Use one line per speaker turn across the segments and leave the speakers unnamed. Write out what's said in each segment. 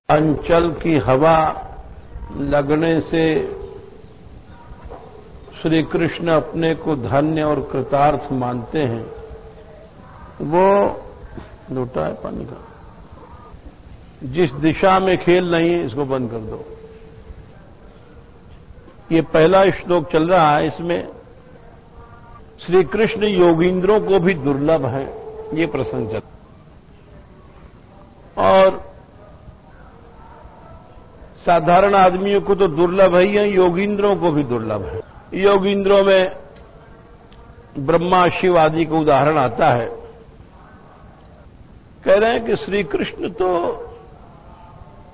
अंचल की हवा लगने से श्री कृष्ण अपने को धन्य और कृतार्थ मानते हैं। वो लोटा है पानी का, जिस दिशा में खेल नहीं है इसको बंद कर दो। ये पहला श्लोक चल रहा है, इसमें श्री कृष्ण योगींद्रों को भी दुर्लभ है, ये प्रसंग चल। और साधारण आदमियों को तो दुर्लभ है ही, योगींद्रों को भी दुर्लभ है। योगींद्रों में ब्रह्मा शिव आदि का उदाहरण आता है। कह रहे हैं कि श्री कृष्ण तो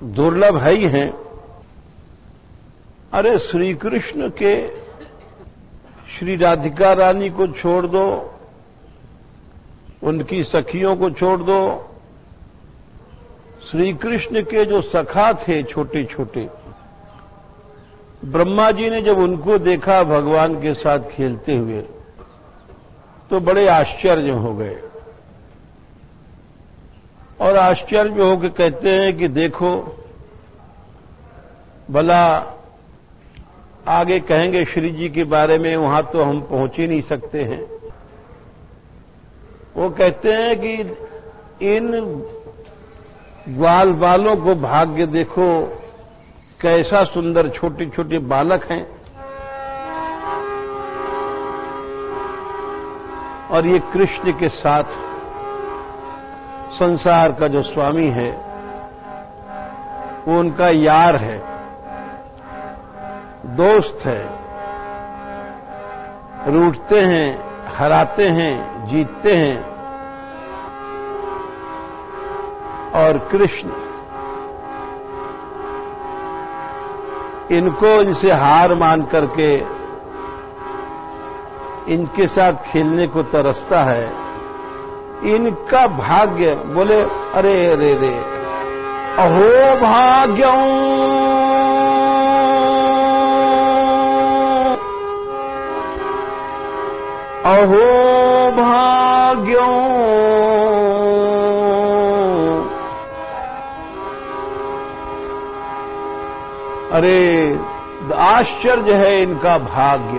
दुर्लभ है ही हैं। अरे श्री कृष्ण के श्री राधिका रानी को छोड़ दो, उनकी सखियों को छोड़ दो, श्री कृष्ण के जो सखा थे छोटे छोटे, ब्रह्मा जी ने जब उनको देखा भगवान के साथ खेलते हुए तो बड़े आश्चर्य हो गए। और आश्चर्य होकर कहते हैं कि देखो, भला आगे कहेंगे श्री जी के बारे में, वहां तो हम पहुंच ही नहीं सकते हैं। वो कहते हैं कि इन ग्वाल बालों को भाग्य देखो, कैसा सुंदर छोटे छोटे बालक हैं। और ये कृष्ण के साथ संसार का जो स्वामी है वो उनका यार है, दोस्त है। रूठते हैं, हराते हैं, जीतते हैं। और कृष्ण इनको इनसे हार मान करके इनके साथ खेलने को तरसता है। इनका भाग्य, बोले अरे रे रे, अहो भाग्यं, अहो भाग्यं, अरे आश्चर्य है इनका भाग्य।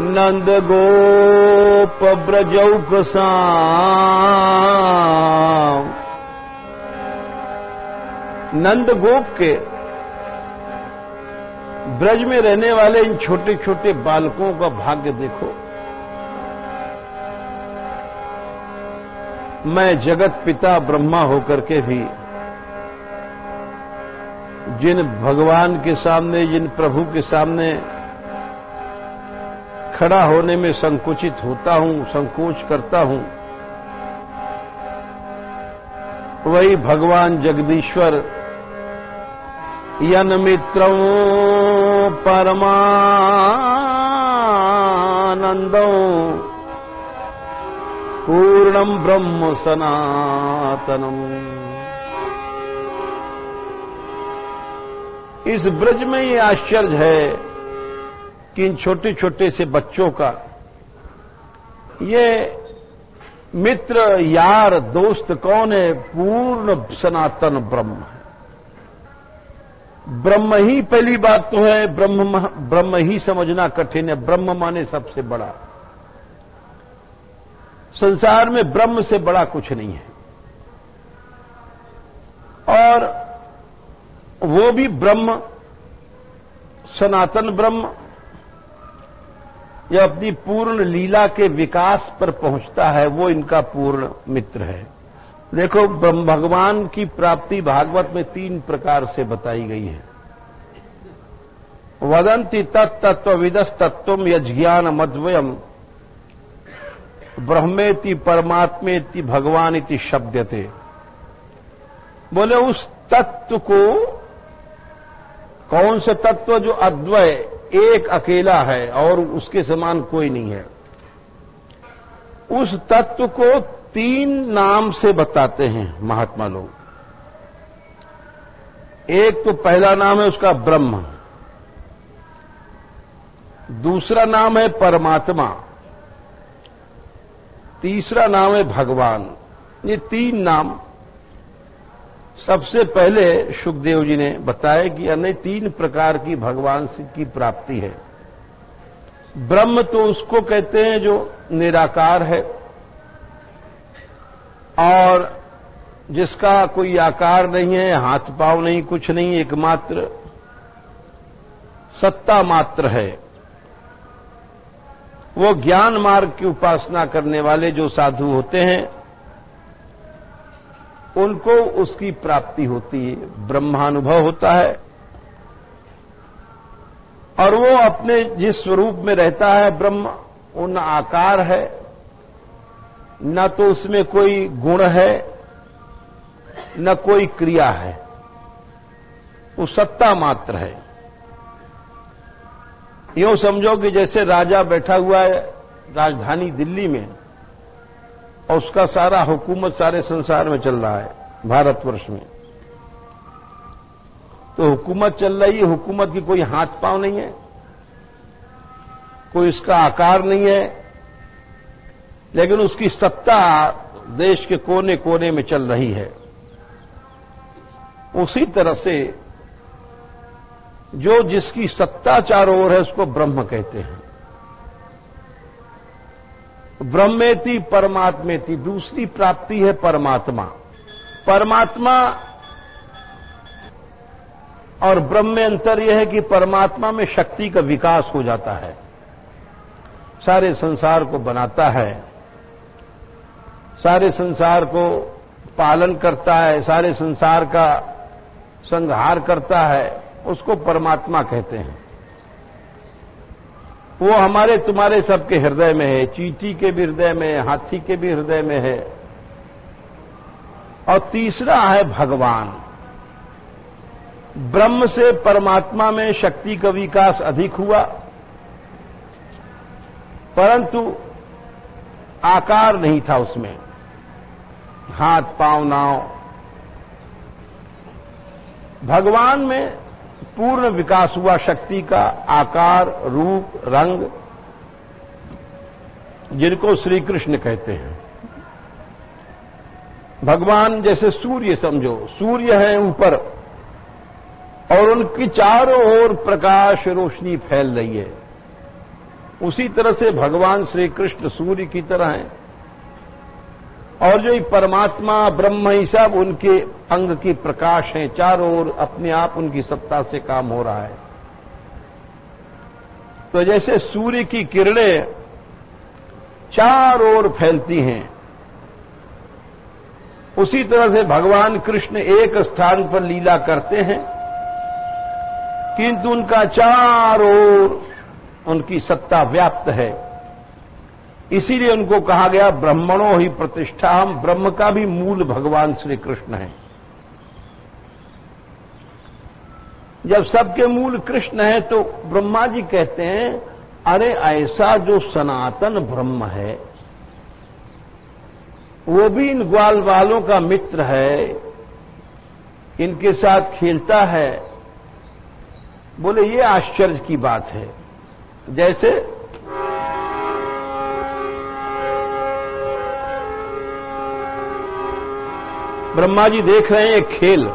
नंद गोप ब्रजौक साम, नंद गोप के ब्रज में रहने वाले इन छोटे छोटे बालकों का भाग्य देखो। मैं जगत पिता ब्रह्मा होकर के भी जिन भगवान के सामने, जिन प्रभु के सामने खड़ा होने में संकुचित होता हूं, संकोच करता हूं, वही भगवान जगदीश्वर यन मित्रं परमानंदं पूर्णं ब्रह्म सनातनम। इस ब्रज में ये आश्चर्य है कि इन छोटे छोटे से बच्चों का ये मित्र, यार, दोस्त कौन है? पूर्ण सनातन ब्रह्म है। ब्रह्म ही पहली बात तो है, ब्रह्म ही समझना कठिन है। ब्रह्म माने सबसे बड़ा। संसार में ब्रह्म से बड़ा कुछ नहीं है। और वो भी ब्रह्म, सनातन ब्रह्म, यह अपनी पूर्ण लीला के विकास पर पहुंचता है, वो इनका पूर्ण मित्र है। देखो, ब्रह्म भगवान की प्राप्ति भागवत में 3 प्रकार से बताई गई है। वदंति तत्तत्वविदस् तत्त्वम् यज्ञान मद्वयम् ब्रह्मेति परमात्मेति भगवान इति शब्दते। बोले उस तत्व को, कौन सा तत्व? जो अद्वय, एक अकेला है और उसके समान कोई नहीं है। उस तत्व को 3 नाम से बताते हैं महात्मा लोग। एक तो पहला नाम है उसका ब्रह्म, दूसरा नाम है परमात्मा, तीसरा नाम है भगवान। ये 3 नाम सबसे पहले सुखदेव जी ने बताया कि अन्य 3 प्रकार की भगवान की प्राप्ति है। ब्रह्म तो उसको कहते हैं जो निराकार है और जिसका कोई आकार नहीं है, हाथ पांव नहीं, कुछ नहीं, एकमात्र सत्ता मात्र है। वो ज्ञान मार्ग की उपासना करने वाले जो साधु होते हैं उनको उसकी प्राप्ति होती है, ब्रह्मानुभव होता है और वो अपने जिस स्वरूप में रहता है ब्रह्म, वो न आकार है, न तो उसमें कोई गुण है, न कोई क्रिया है, वो सत्ता मात्र है। यूं समझो कि जैसे राजा बैठा हुआ है राजधानी दिल्ली में और उसका सारा हुकूमत सारे संसार में चल रहा है, भारतवर्ष में। तो हुकूमत चल रही है, हुकूमत की कोई हाथ पांव नहीं है, कोई इसका आकार नहीं है, लेकिन उसकी सत्ता देश के कोने कोने में चल रही है। उसी तरह से जो जिसकी सत्ता चारों ओर है उसको ब्रह्म कहते हैं। ब्रह्मेति परमात्मेति, दूसरी प्राप्ति है परमात्मा। परमात्मा और ब्रह्म में अंतर यह है कि परमात्मा में शक्ति का विकास हो जाता है, सारे संसार को बनाता है, सारे संसार को पालन करता है, सारे संसार का संहार करता है, उसको परमात्मा कहते हैं। वो हमारे तुम्हारे सबके हृदय में है, चींटी के भी हृदय में है, हाथी के भी हृदय में है। और तीसरा है भगवान। ब्रह्म से परमात्मा में शक्ति का विकास अधिक हुआ, परंतु आकार नहीं था उसमें, हाथ पांव नाव। भगवान में पूर्ण विकास हुआ शक्ति का, आकार, रूप, रंग, जिनको श्री कृष्ण कहते हैं। भगवान जैसे सूर्य समझो, सूर्य है ऊपर और उनकी चारों ओर प्रकाश रोशनी फैल रही है। उसी तरह से भगवान श्री कृष्ण सूर्य की तरह हैं और जो परमात्मा ब्रह्म ही सब उनके अंग की प्रकाश हैं, चारों ओर अपने आप उनकी सत्ता से काम हो रहा है। तो जैसे सूर्य की किरणें चारों ओर फैलती हैं, उसी तरह से भगवान कृष्ण एक स्थान पर लीला करते हैं, किंतु उनका चारों ओर उनकी सत्ता व्याप्त है। इसीलिए उनको कहा गया ब्रह्मणो ही प्रतिष्ठा। हम ब्रह्म का भी मूल भगवान श्री कृष्ण है। जब सबके मूल कृष्ण है तो ब्रह्मा जी कहते हैं, अरे ऐसा जो सनातन ब्रह्म है वो भी इन ग्वाल वालों का मित्र है, इनके साथ खेलता है। बोले ये आश्चर्य की बात है। जैसे ब्रह्मा जी देख रहे हैं एक खेल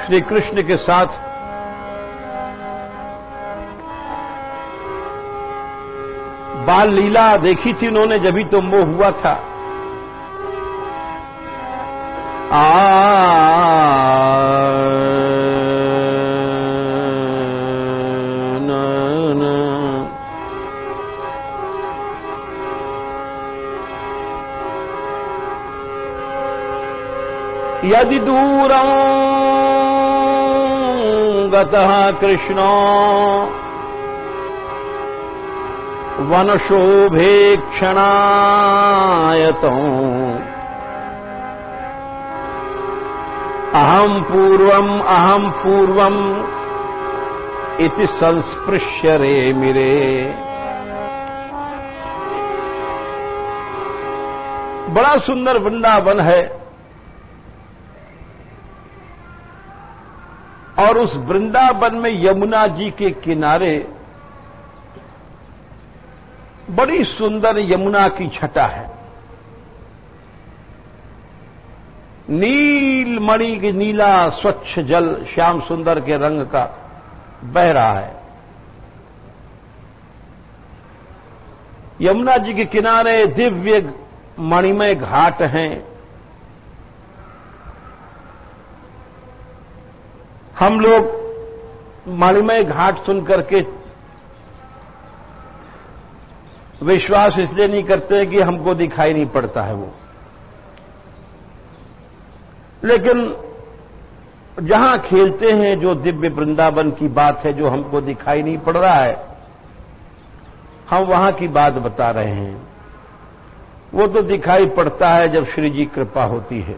श्री कृष्ण के साथ, बाल लीला देखी थी उन्होंने, जभी तो मोह हुआ था। यदि दूरं गतः कृष्णो वनशोभेक्षणायतो अहम पूर्वम इति संस्पृश्य रे मिरे। बड़ा सुंदर वृंदावन है और उस वृंदावन में यमुना जी के किनारे बड़ी सुंदर यमुना की छटा है। नील मणि की नीला स्वच्छ जल श्याम सुंदर के रंग का बह रहा है। यमुना जी के किनारे दिव्य मणिमय घाट हैं। हम लोग मणिमय घाट सुनकर के विश्वास इसलिए नहीं करते कि हमको दिखाई नहीं पड़ता है वो, लेकिन जहां खेलते हैं जो दिव्य वृंदावन की बात है, जो हमको दिखाई नहीं पड़ रहा है, हम वहां की बात बता रहे हैं। वो तो दिखाई पड़ता है जब श्री जी कृपा होती है।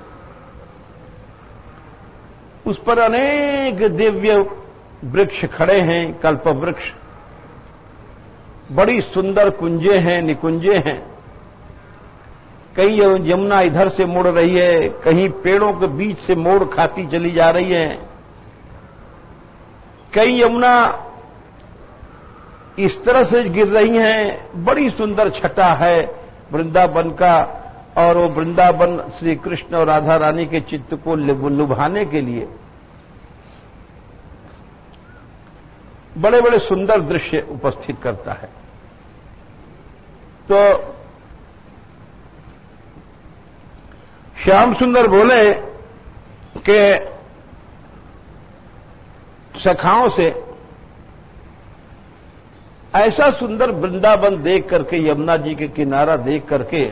उस पर अनेक दिव्य वृक्ष खड़े हैं, कल्प वृक्ष, बड़ी सुंदर कुंजे हैं, निकुंजे हैं। कहीं यमुना इधर से मुड़ रही है, कहीं पेड़ों के बीच से मोड़ खाती चली जा रही है, कई यमुना इस तरह से गिर रही हैं। बड़ी सुंदर छटा है वृंदावन का, और वो वृंदावन श्री कृष्ण और राधा रानी के चित्त को लुभाने के लिए बड़े बड़े सुंदर दृश्य उपस्थित करता है। तो श्याम सुंदर बोले कि सखाओं से ऐसा सुंदर वृंदावन देख करके, यमुना जी के किनारा देख करके,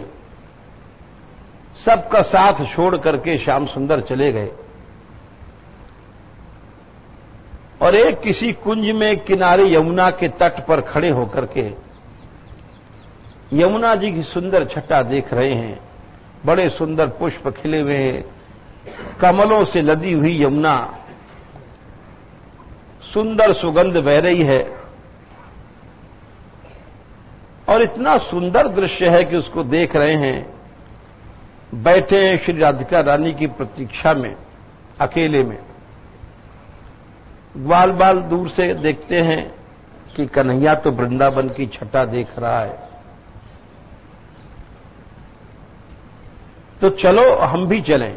सबका साथ छोड़ करके श्याम सुंदर चले गए और एक किसी कुंज में किनारे यमुना के तट पर खड़े होकर के यमुना जी की सुंदर छटा देख रहे हैं। बड़े सुंदर पुष्प खिले हुए हैं, कमलों से लदी हुई यमुना, सुंदर सुगंध बह रही है और इतना सुंदर दृश्य है कि उसको देख रहे हैं। बैठे हैं श्री राधिका रानी की प्रतीक्षा में, अकेले में। ग्वाल बाल दूर से देखते हैं कि कन्हैया तो वृंदावन की छटा देख रहा है, तो चलो हम भी चलें।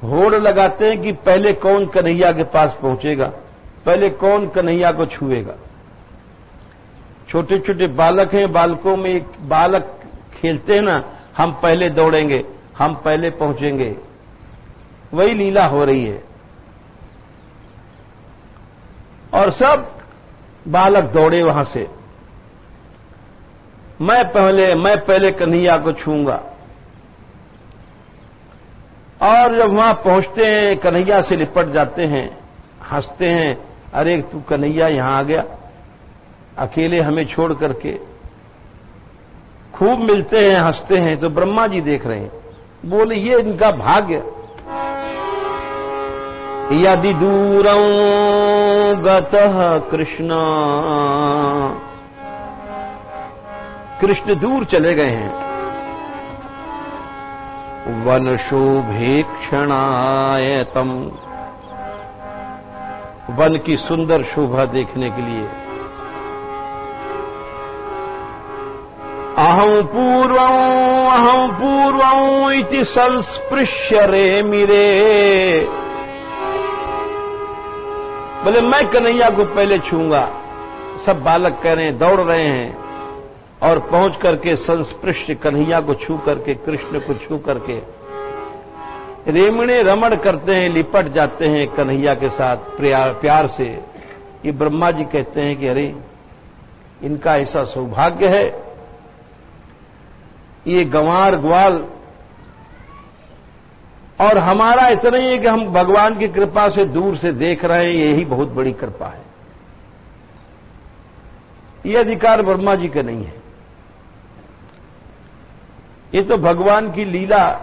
होड़ लगाते हैं कि पहले कौन कन्हैया के पास पहुंचेगा, पहले कौन कन्हैया को छुएगा। छोटे छोटे बालक हैं, बालकों में एक बालक खेलते हैं ना, हम पहले दौड़ेंगे, हम पहले पहुंचेंगे, वही लीला हो रही है। और सब बालक दौड़े वहां से, मैं पहले कन्हैया को छूंगा। और जब वहां पहुंचते हैं, कन्हैया से लिपट जाते हैं, हंसते हैं, अरे तू कन्हैया यहां आ गया अकेले हमें छोड़ करके। खूब मिलते हैं, हंसते हैं। तो ब्रह्मा जी देख रहे हैं, बोले ये इनका भाग्य। यदि दूरं गतः कृष्ण, कृष्ण दूर चले गए हैं वन शोभेक्षणायतम, वन की सुंदर शोभा देखने के लिए। अहं पूर्वं इति संस्पृश्य रेमिरे, बोले मैं कन्हैया को पहले छूंगा। सब बालक कह रहे हैं, दौड़ रहे हैं और पहुंच करके संस्पृश्य कन्हैया को छू करके, कृष्ण को छू करके रेमणे रमण करते हैं, लिपट जाते हैं कन्हैया के साथ प्यार से। ये ब्रह्मा जी कहते हैं कि अरे इनका ऐसा सौभाग्य है, ये गंवार ग्वाल, और हमारा इतना ही है कि हम भगवान की कृपा से दूर से देख रहे हैं, यही बहुत बड़ी कृपा है। ये अधिकार ब्रह्मा जी का नहीं है, ये तो भगवान की लीला,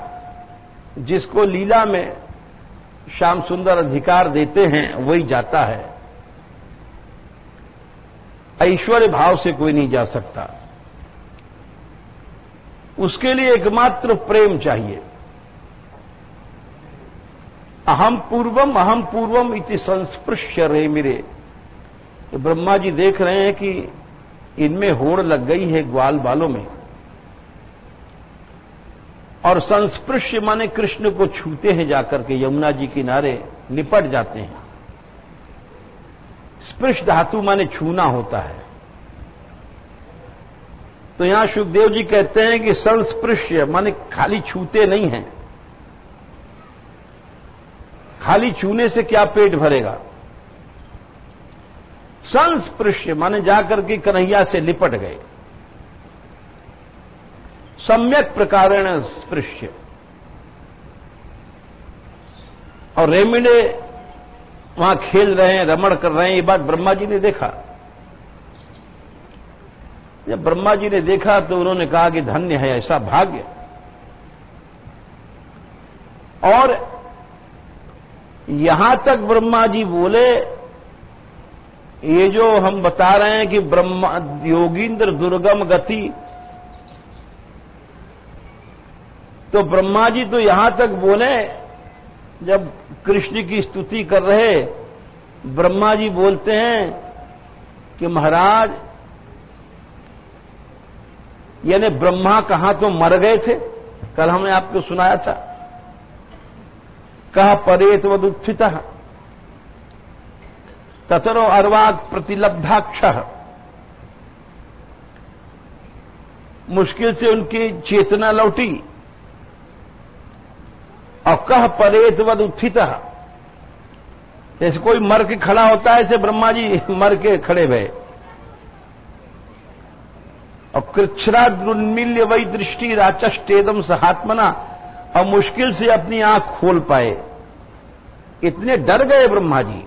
जिसको लीला में श्याम सुंदर अधिकार देते हैं वही जाता है। ऐश्वर्य भाव से कोई नहीं जा सकता, उसके लिए एकमात्र प्रेम चाहिए। अहम पूर्वम इति संस्पृश्य रेमिरे। तो ब्रह्मा जी देख रहे हैं कि इनमें होड़ लग गई है ग्वाल बालों में, और संस्पृश्य माने कृष्ण को छूते हैं जाकर के यमुना जी किनारे लिपट जाते हैं। स्पृश धातु माने छूना होता है। तो यहां सुखदेव जी कहते हैं कि संस्पृश्य माने खाली छूते नहीं हैं। खाली छूने से क्या पेट भरेगा। संस्पृश्य माने जाकर के कन्हैया से लिपट गए। सम्यक प्रकारेण स्पृश्य। और रेमिड़े वहां खेल रहे हैं, रमण कर रहे हैं, ये बात ब्रह्मा जी ने देखा। जब ब्रह्मा जी ने देखा तो उन्होंने कहा कि धन्य है ऐसा भाग्य। और यहां तक ब्रह्मा जी बोले, ये जो हम बता रहे हैं कि ब्रह्मा योगींद्र दुर्गम गति, तो ब्रह्मा जी तो यहां तक बोले, जब कृष्ण की स्तुति कर रहे ब्रह्मा जी बोलते हैं कि महाराज, यानी ब्रह्मा कहां तो मर गए थे, कल हमने आपको सुनाया था, कह परेतवदुत्थित ततरो अर्वाग प्रतिलब्धाक्ष। मुश्किल से उनकी चेतना लौटी। और कह परेतवद उत्थित, जैसे कोई मर के खड़ा होता है, ऐसे ब्रह्मा जी मर के खड़े भये। और कृच्छ्राद्रुन्मील्य वही दृष्टि राचष्टेदम सहात्मना, और मुश्किल से अपनी आंख खोल पाए। इतने डर गए ब्रह्मा जी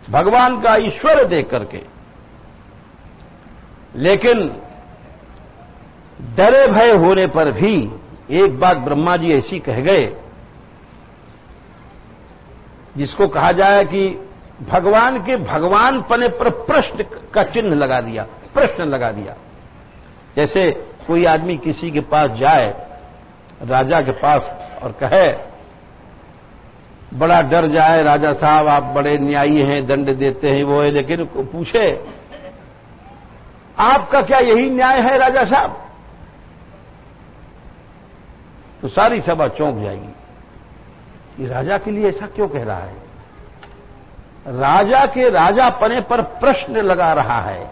भगवान का ईश्वर देख करके। लेकिन डरे भय होने पर भी एक बात ब्रह्मा जी ऐसी कह गए, जिसको कहा जाए कि भगवान के भगवान पने पर प्रश्न का चिन्ह लगा दिया, प्रश्न लगा दिया। जैसे कोई आदमी किसी के पास जाए, राजा के पास, और कहे, बड़ा डर जाए, राजा साहब आप बड़े न्यायी हैं, दंड देते हैं, वो है, लेकिन पूछे आपका क्या यही न्याय है राजा साहब, तो सारी सभा चौंक जाएगी कि राजा के लिए ऐसा क्यों कह रहा है। राजा के राजा पने पर प्रश्न लगा रहा है,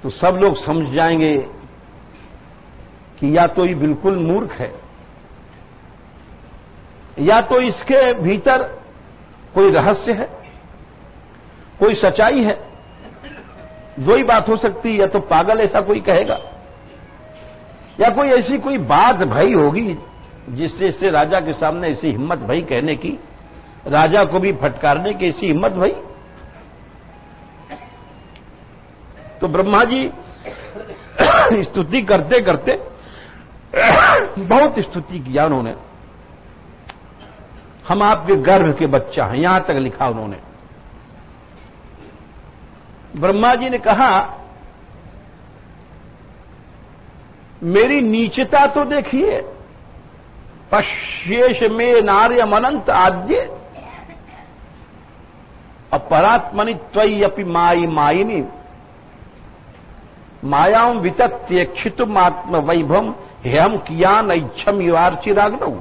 तो सब लोग समझ जाएंगे कि या तो ये बिल्कुल मूर्ख है, या तो इसके भीतर कोई रहस्य है, कोई सच्चाई है। दो ही बात हो सकती है, या तो पागल ऐसा कोई कहेगा, या कोई ऐसी कोई बात भई होगी जिससे इससे राजा के सामने ऐसी हिम्मत भई कहने की, राजा को भी फटकारने की ऐसी हिम्मत भई। तो ब्रह्मा जी स्तुति करते करते बहुत स्तुति किया उन्होंने। हम आपके गर्भ के बच्चा हैं, यहां तक लिखा उन्होंने। ब्रह्मा जी ने कहा, मेरी नीचता तो देखिए, पश्येश में नार्यम अनंत आद्य अपरात्मनि त्वय्यपि माई मायिनी मायां वितत्यक्षितुम आत्म वैभव हेम कियान इच्छम युवार्चिराग्नौ।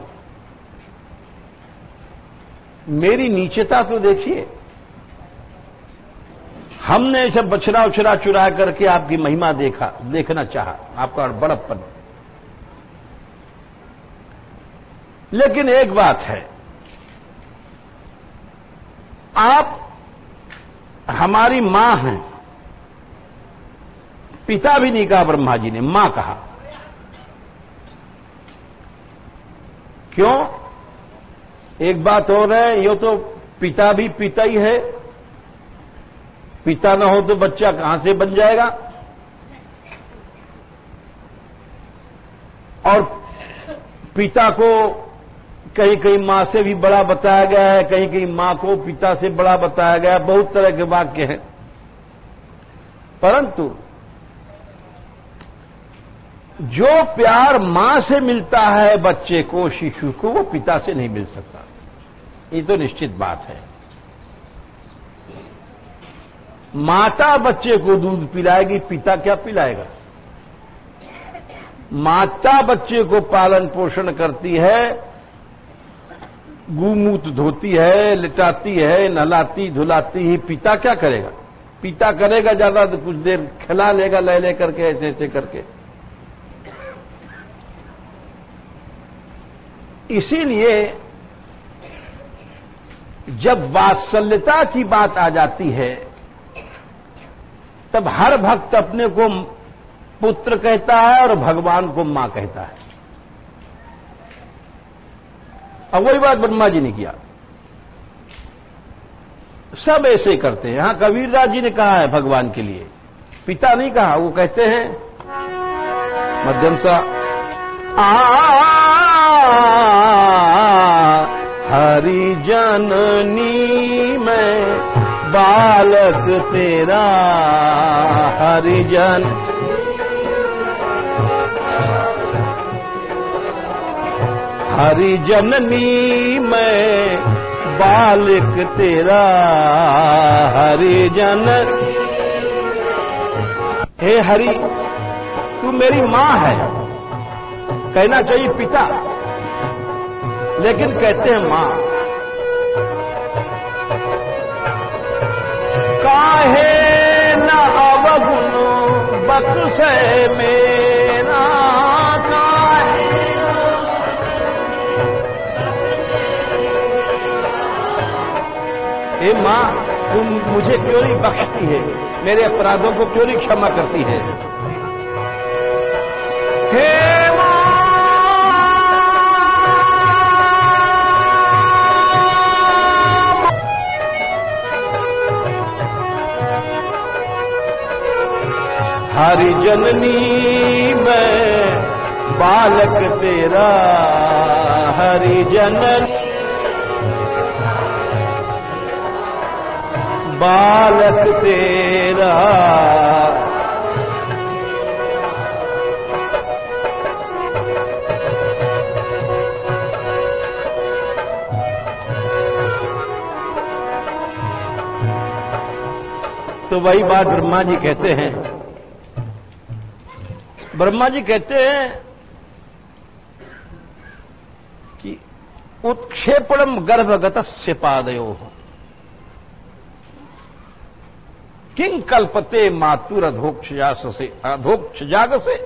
मेरी नीचता तो देखिए, हमने सब बछड़ा उछड़ा चुरा करके आपकी महिमा देखना चाहा, आपका बड़प्पन। लेकिन एक बात है, आप हमारी मां हैं। पिता भी नहीं कहा ब्रह्मा जी ने, मां कहा। क्यों? एक बात और है, यो तो पिता भी पिता ही है, पिता ना हो तो बच्चा कहां से बन जाएगा। और पिता को कहीं कहीं मां से भी बड़ा बताया गया है, कहीं कहीं मां को पिता से बड़ा बताया गया है, बहुत तरह के वाक्य हैं। परंतु जो प्यार मां से मिलता है बच्चे को, शिशु को, वो पिता से नहीं मिल सकता। ये तो निश्चित बात है। माता बच्चे को दूध पिलाएगी, पिता क्या पिलाएगा? माता बच्चे को पालन पोषण करती है, गूमूत धोती है, लिटाती है, नहलाती धुलाती ही। पिता क्या करेगा? पिता करेगा ज्यादा तो कुछ देर खिला लेगा ले करके, ऐसे ऐसे करके। इसीलिए जब वात्सल्यता की बात आ जाती है तब हर भक्त अपने को पुत्र कहता है और भगवान को मां कहता है। अब वही बात ब्रह्मा जी ने किया, सब ऐसे ही करते हैं। यहां कबीरदास जी ने कहा है भगवान के लिए, पिता नहीं कहा। वो कहते हैं मध्यम सा हरि जननी में बालक तेरा, हरिजन हरिजननी में बालक तेरा, हरिजन। हे हरि, तू मेरी मां है। कहना चाहिए पिता, लेकिन कहते हैं मां। काहे न अवगुण बख्शे मेरा, काहे हे मां, तुम मुझे क्यों नहीं बख्शती है? मेरे अपराधों को क्यों नहीं क्षमा करती है? हे हरि जननी में बालक तेरा, हरि जननी बालक तेरा। तो वही बात ब्रह्मा जी कहते हैं। ब्रह्मा जी कहते हैं कि उत्क्षेपणम गर्भगतस्य पादयोः किं कल्पते मातुर अधोक्षजाग से,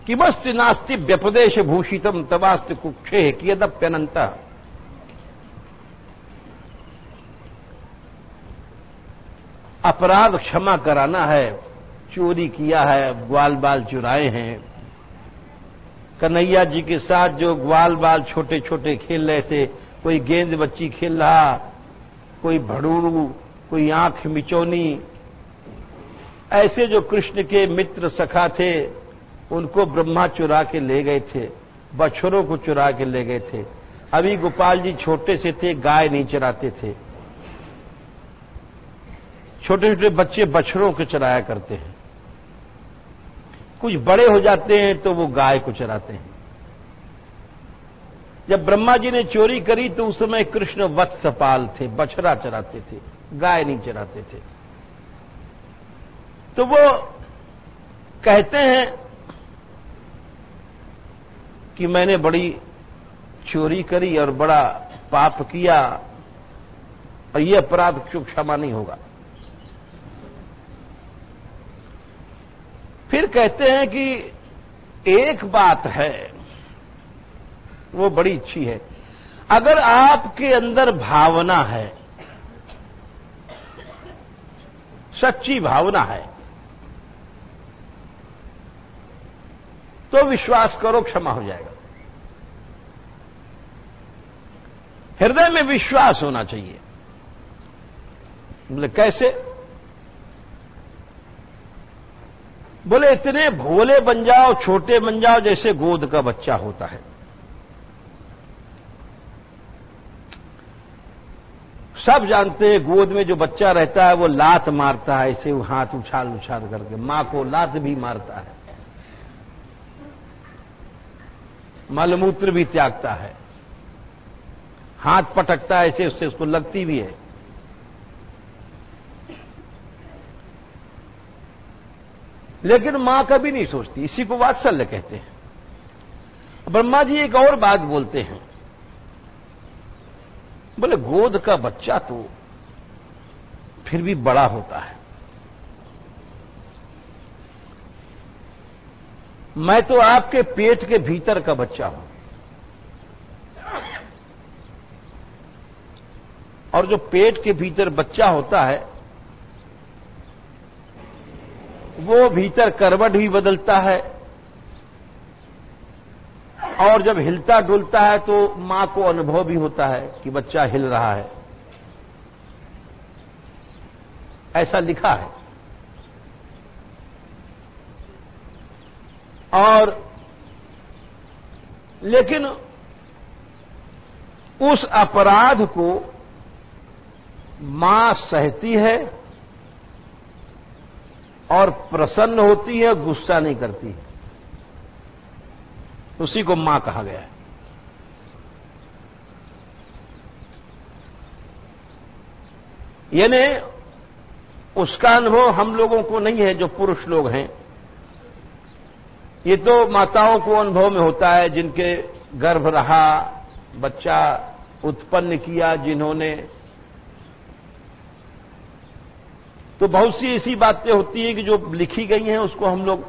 किमस्ति नास्ति व्यपदेश भूषितम तवास्ति कुक्षे कियदप्यनंत। अपराध क्षमा कराना है, चोरी किया है, ग्वाल बाल चुराए हैं। कन्हैया जी के साथ जो ग्वाल बाल छोटे छोटे खेल रहे थे, कोई गेंद बच्ची खेल रहा, कोई भड़ूरू, कोई आंख मिचौनी, ऐसे जो कृष्ण के मित्र सखा थे उनको ब्रह्मा चुरा के ले गए थे, बछड़ों को चुरा के ले गए थे। अभी गोपाल जी छोटे से थे, गाय नहीं चराते थे। छोटे छोटे बच्चे बछड़ों को चराया करते हैं, कुछ बड़े हो जाते हैं तो वो गाय को चराते हैं। जब ब्रह्मा जी ने चोरी करी तो उस समय कृष्ण वत्सपाल थे, बछड़ा चराते थे, गाय नहीं चराते थे। तो वो कहते हैं कि मैंने बड़ी चोरी करी और बड़ा पाप किया और ये अपराध क्यों क्षमा नहीं होगा। फिर कहते हैं कि एक बात है, वो बड़ी अच्छी है। अगर आपके अंदर भावना है, सच्ची भावना है, तो विश्वास करो क्षमा हो जाएगा। हृदय में विश्वास होना चाहिए। बोले कैसे? बोले इतने भोले बन जाओ, छोटे बन जाओ जैसे गोद का बच्चा होता है। सब जानते हैं गोद में जो बच्चा रहता है वो लात मारता है, ऐसे वो हाथ उछाल उछाल करके मां को लात भी मारता है, मलमूत्र भी त्यागता है, हाथ पटकता है ऐसे, उससे उसको लगती भी है। लेकिन मां कभी नहीं सोचती, इसी को वात्सल्य कहते हैं। ब्रह्मा जी एक और बात बोलते हैं, बोले गोद का बच्चा तो फिर भी बड़ा होता है, मैं तो आपके पेट के भीतर का बच्चा हूं, और जो पेट के भीतर बच्चा होता है वो भीतर करवट भी बदलता है, और जब हिलता डुलता है तो मां को अनुभव भी होता है कि बच्चा हिल रहा है, ऐसा लिखा है। और लेकिन उस अपराध को मां सहती है और प्रसन्न होती है, गुस्सा नहीं करती है, उसी को मां कहा गया है। यानी उसका अनुभव हम लोगों को नहीं है, जो पुरुष लोग हैं, ये तो माताओं को अनुभव में होता है, जिनके गर्भ रहा, बच्चा उत्पन्न किया जिन्होंने। तो बहुत सी ऐसी बातें होती हैं कि जो लिखी गई हैं उसको हम लोग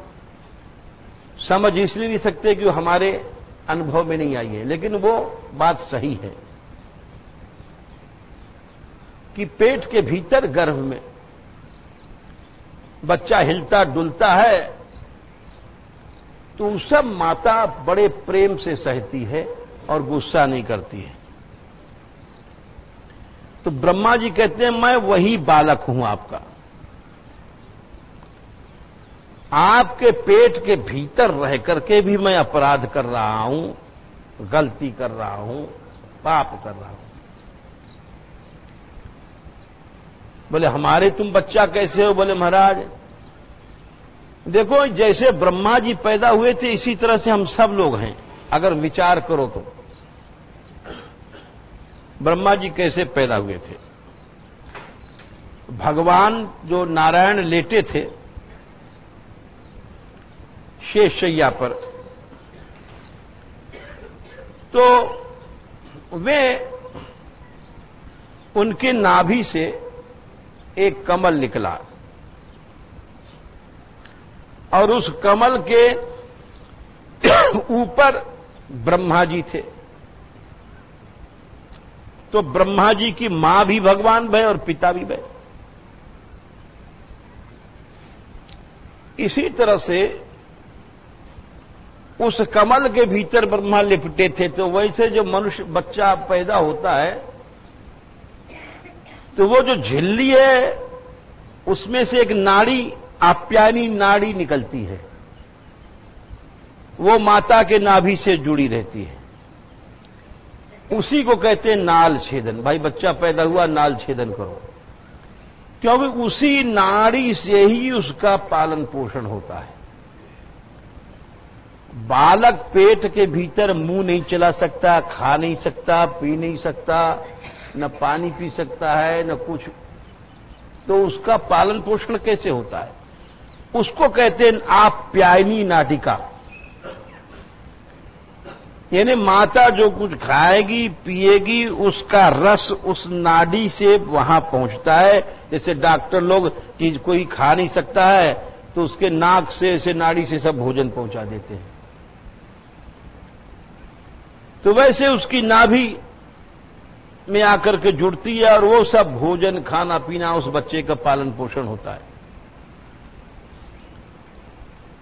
समझ इसलिए नहीं सकते कि वो हमारे अनुभव में नहीं आई है, लेकिन वो बात सही है कि पेट के भीतर गर्भ में बच्चा हिलता डुलता है तो सब माता बड़े प्रेम से सहती है और गुस्सा नहीं करती है। तो ब्रह्मा जी कहते हैं मैं वही बालक हूं आपका, आपके पेट के भीतर रह करके भी मैं अपराध कर रहा हूं, गलती कर रहा हूं, पाप कर रहा हूं। बोले हमारे तुम बच्चा कैसे हो? बोले महाराज देखो, जैसे ब्रह्मा जी पैदा हुए थे इसी तरह से हम सब लोग हैं, अगर विचार करो तो। ब्रह्मा जी कैसे पैदा हुए थे? भगवान जो नारायण लेटे थे शेषशैया पर, तो वे उनके नाभि से एक कमल निकला और उस कमल के ऊपर ब्रह्मा जी थे। तो ब्रह्मा जी की मां भी भगवान भय और पिता भी भय। इसी तरह से उस कमल के भीतर ब्रह्मा लिपटे थे। तो वैसे जो मनुष्य बच्चा पैदा होता है तो वो जो झिल्ली है उसमें से एक नाड़ी, आप्यायनी नाड़ी निकलती है, वो माता के नाभि से जुड़ी रहती है। उसी को कहते हैं नाल छेदन। भाई बच्चा पैदा हुआ, नाल छेदन करो, क्योंकि उसी नाड़ी से ही उसका पालन पोषण होता है। बालक पेट के भीतर मुंह नहीं चला सकता, खा नहीं सकता, पी नहीं सकता, न पानी पी सकता है न कुछ, तो उसका पालन पोषण कैसे होता है? उसको कहते हैं आप्यायनी नाटिका। यानी माता जो कुछ खाएगी पिएगी उसका रस उस नाड़ी से वहां पहुंचता है। जैसे डॉक्टर लोग कि कोई खा नहीं सकता है तो उसके नाक से ऐसे नाड़ी से सब भोजन पहुंचा देते हैं, तो वैसे उसकी नाभि में आकर के जुड़ती है और वो सब भोजन खाना पीना उस बच्चे का पालन पोषण होता है।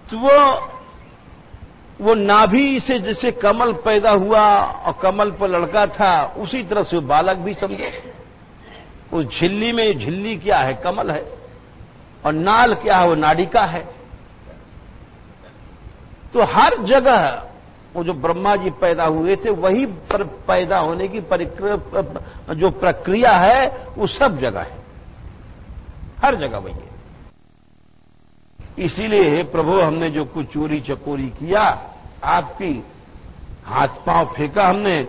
तो वो नाभि से जैसे कमल पैदा हुआ और कमल पर लड़का था, उसी तरह से बालक भी समझो। उस झिल्ली में, झिल्ली क्या है? कमल है, और नाल क्या है? वो नाडिका है। तो हर जगह वो जो ब्रह्मा जी पैदा हुए थे वही पैदा होने की जो प्रक्रिया है वो सब जगह है, हर जगह वही है। इसीलिए प्रभु हमने जो कुछ चोरी चकोरी किया, आपकी हाथ पांव फेंका हमने,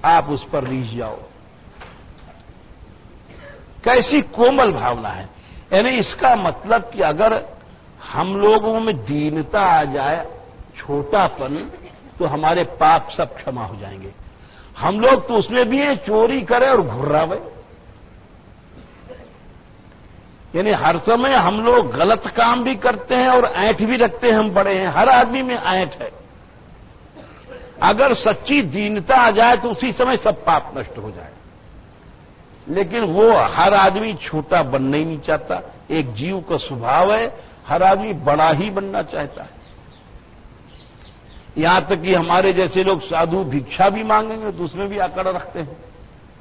आप उस पर रीझ जाओ। कैसी कोमल भावना है। यानी इसका मतलब कि अगर हम लोगों में दीनता आ जाए, छोटापन, तो हमारे पाप सब क्षमा हो जाएंगे। हम लोग तो उसमें भी है चोरी करें और घुर्रावे, यानी हर समय हम लोग गलत काम भी करते हैं और ऐंठ भी रखते हैं। हम बड़े हैं, हर आदमी में ऐंठ है। अगर सच्ची दीनता आ जाए तो उसी समय सब पाप नष्ट हो जाए। लेकिन वो हर आदमी छोटा बनना ही नहीं चाहता। एक जीव का स्वभाव है, हर आदमी बड़ा ही बनना चाहता है। यहां तक कि हमारे जैसे लोग साधु भिक्षा भी मांगेंगे तो उसमें भी आकड़ रखते हैं,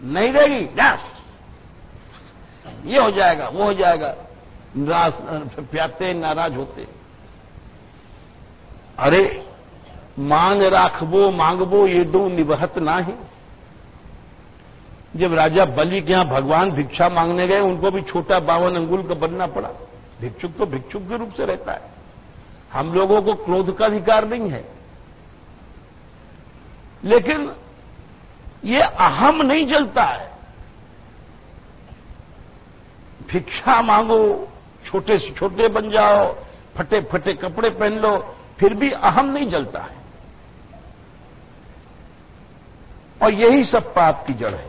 नहीं देगी ये हो जाएगा, वो हो जाएगा, निराश प्याते नाराज होते। अरे मान राखबो मांगबो ये दो निबहत ना है। जब राजा बलि के यहां भगवान भिक्षा मांगने गए, उनको भी छोटा 52 अंगुल का बनना पड़ा। भिक्षुक तो भिक्षुक के रूप से रहता है। हम लोगों को क्रोध का अधिकार नहीं है, लेकिन ये अहम नहीं जलता है। भिक्षा मांगो, छोटे से छोटे बन जाओ, फटे फटे कपड़े पहन लो, फिर भी अहम नहीं जलता है। और यही सब पाप की जड़ है।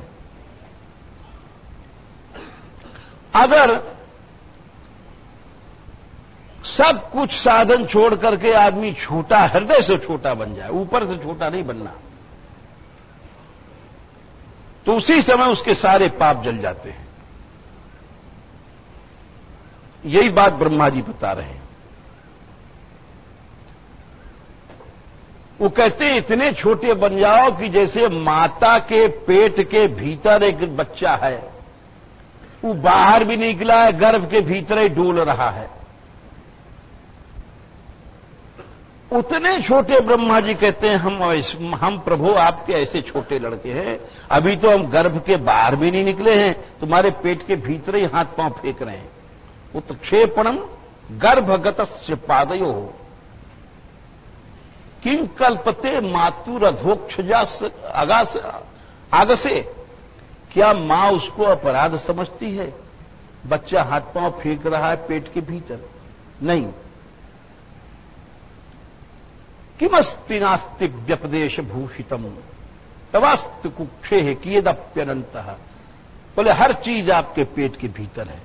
अगर सब कुछ साधन छोड़ करके आदमी छोटा, हृदय से छोटा बन जाए, ऊपर से छोटा नहीं बनना, तो उसी समय उसके सारे पाप जल जाते हैं। यही बात ब्रह्मा जी बता रहे हैं। वो कहते हैं इतने छोटे बन जाओ कि जैसे माता के पेट के भीतर एक बच्चा है, वो बाहर भी निकला है, गर्भ के भीतर ही डोल रहा है। उतने छोटे ब्रह्मा जी कहते हैं हम प्रभु आपके ऐसे छोटे लड़के हैं, अभी तो हम गर्भ के बाहर भी नहीं निकले हैं, तुम्हारे पेट के भीतर ही हाथ पांव फेंक रहे हैं। उत्क्षेपणम गर्भगतस्य पादयो किं कल्पते मातुरधोक्षजा आगसे। क्या मां उसको अपराध समझती है? बच्चा हाथ पांव फेंक रहा है पेट के भीतर, नहीं। किमस्ति नास्ति व्यपदेश भूषितम तवास्तु कुक्षे कियदप्यनंतः। बोले हर चीज आपके पेट के भीतर है।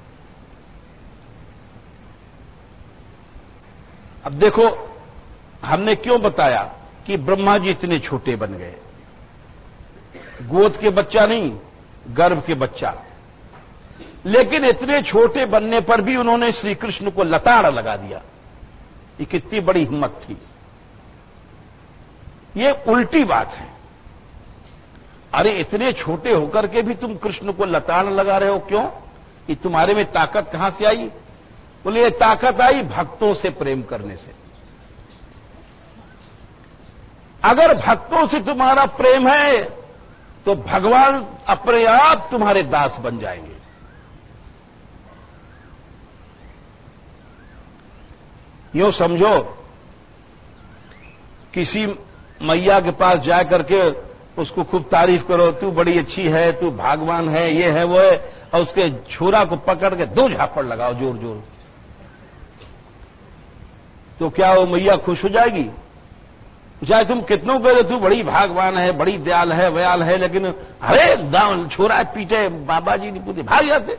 अब देखो हमने क्यों बताया कि ब्रह्मा जी इतने छोटे बन गए। गोद के बच्चा नहीं, गर्भ के बच्चा। लेकिन इतने छोटे बनने पर भी उन्होंने श्री कृष्ण को लताड़ लगा दिया। ये कितनी बड़ी हिम्मत थी। ये उल्टी बात है। अरे इतने छोटे होकर के भी तुम कृष्ण को लताड़ लगा रहे हो, क्यों? ये तुम्हारे में ताकत कहां से आई? बोले ये ताकत आई भक्तों से प्रेम करने से। अगर भक्तों से तुम्हारा प्रेम है तो भगवान अपने आप तुम्हारे दास बन जाएंगे। यूं समझो, किसी मैया के पास जा करके उसको खूब तारीफ करो, तू बड़ी अच्छी है, तू भागवान है, ये है वो है, और उसके छोरा को पकड़ के 2 झापड़ लगाओ जोर जोर, तो क्या वो मैया खुश हो जाएगी? चाहे तुम कितनों कहो तू बड़ी भागवान है, बड़ी दयाल है, वयाल है, लेकिन अरे दाम छोरा पीटे, बाबा जी नहीं पूछे, भाग जाते,